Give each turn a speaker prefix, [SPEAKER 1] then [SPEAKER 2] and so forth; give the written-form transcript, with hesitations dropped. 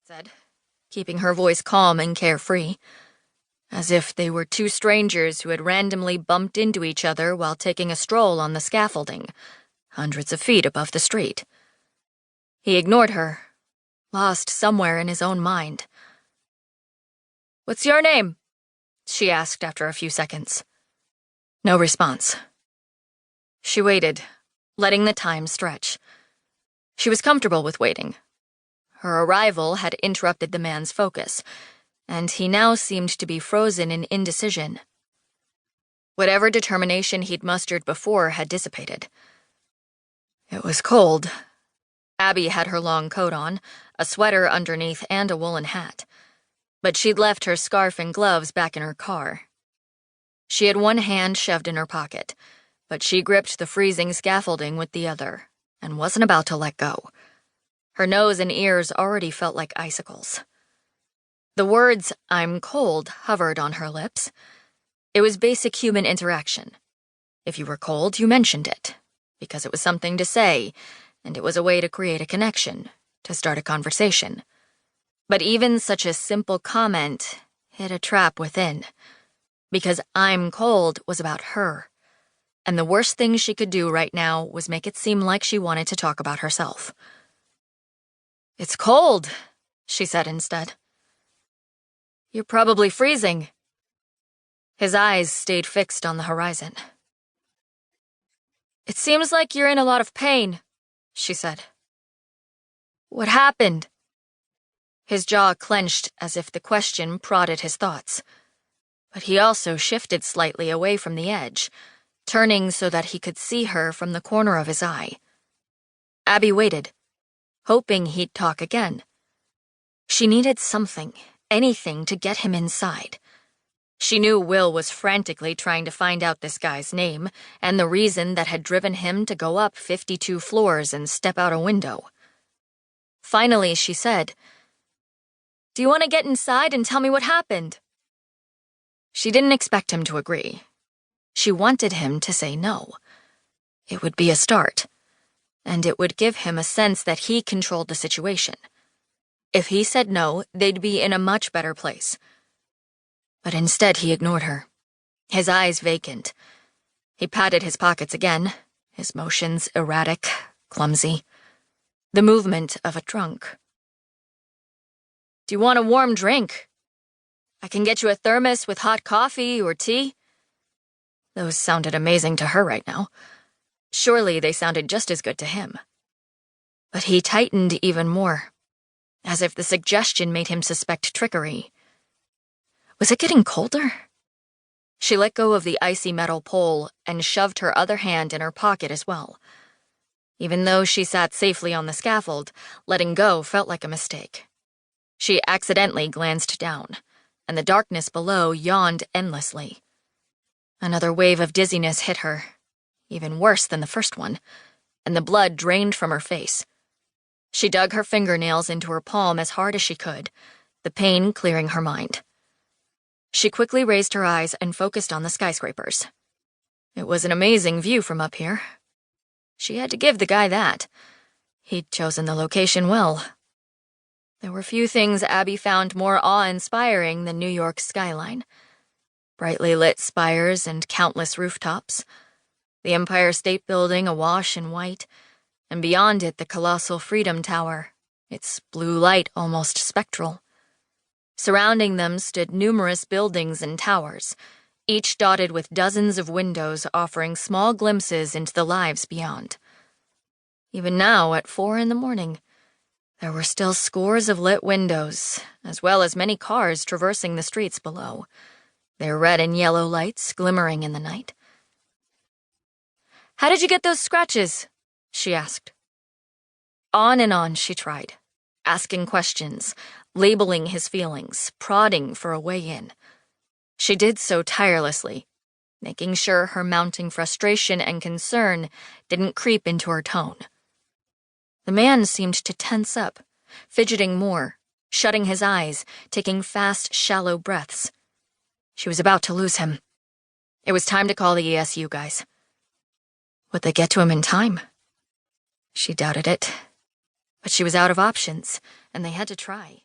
[SPEAKER 1] said, keeping her voice calm and carefree, as if they were two strangers who had randomly bumped into each other while taking a stroll on the scaffolding, hundreds of feet above the street. He ignored her, lost somewhere in his own mind. "What's your name?" she asked after a few seconds. No response. She waited, letting the time stretch. She was comfortable with waiting. Her arrival had interrupted the man's focus, and he now seemed to be frozen in indecision. Whatever determination he'd mustered before had dissipated. It was cold. Abby had her long coat on, a sweater underneath, and a woolen hat. But she'd left her scarf and gloves back in her car. She had one hand shoved in her pocket, but she gripped the freezing scaffolding with the other, and wasn't about to let go. Her nose and ears already felt like icicles. The words, "I'm cold," hovered on her lips. It was basic human interaction. If you were cold, you mentioned it, because it was something to say, and it was a way to create a connection, to start a conversation. But even such a simple comment hid a trap within, because "I'm cold" was about her, and the worst thing she could do right now was make it seem like she wanted to talk about herself. "It's cold," she said instead. "You're probably freezing." His eyes stayed fixed on the horizon. "It seems like you're in a lot of pain," she said. "What happened?" His jaw clenched as if the question prodded his thoughts. But he also shifted slightly away from the edge, turning so that he could see her from the corner of his eye. Abby waited, hoping he'd talk again. She needed something, anything to get him inside. She knew Will was frantically trying to find out this guy's name and the reason that had driven him to go up 52 floors and step out a window. Finally, she said, "Do you want to get inside and tell me what happened?" She didn't expect him to agree. She wanted him to say no. It would be a start, and it would give him a sense that he controlled the situation. If he said no, they'd be in a much better place. But instead he ignored her, his eyes vacant. He patted his pockets again, his motions erratic, clumsy. The movement of a drunk. "Do you want a warm drink? I can get you a thermos with hot coffee or tea." Those sounded amazing to her right now. Surely they sounded just as good to him. But he tightened even more, as if the suggestion made him suspect trickery. Was it getting colder? She let go of the icy metal pole and shoved her other hand in her pocket as well. Even though she sat safely on the scaffold, letting go felt like a mistake. She accidentally glanced down, and the darkness below yawned endlessly. Another wave of dizziness hit her, even worse than the first one, and the blood drained from her face. She dug her fingernails into her palm as hard as she could, the pain clearing her mind. She quickly raised her eyes and focused on the skyscrapers. It was an amazing view from up here. She had to give the guy that. He'd chosen the location well. There were few things Abby found more awe-inspiring than New York's skyline. Brightly lit spires and countless rooftops. The Empire State Building awash in white, and beyond it the colossal Freedom Tower, its blue light almost spectral. Surrounding them stood numerous buildings and towers, each dotted with dozens of windows offering small glimpses into the lives beyond. Even now, at 4 a.m, there were still scores of lit windows, as well as many cars traversing the streets below, their red and yellow lights glimmering in the night. "How did you get those scratches?" she asked. On and on she tried, asking questions, labeling his feelings, prodding for a way in. She did so tirelessly, making sure her mounting frustration and concern didn't creep into her tone. The man seemed to tense up, fidgeting more, shutting his eyes, taking fast, shallow breaths. She was about to lose him. It was time to call the ESU guys. Would they get to him in time? She doubted it. But she was out of options, and they had to try.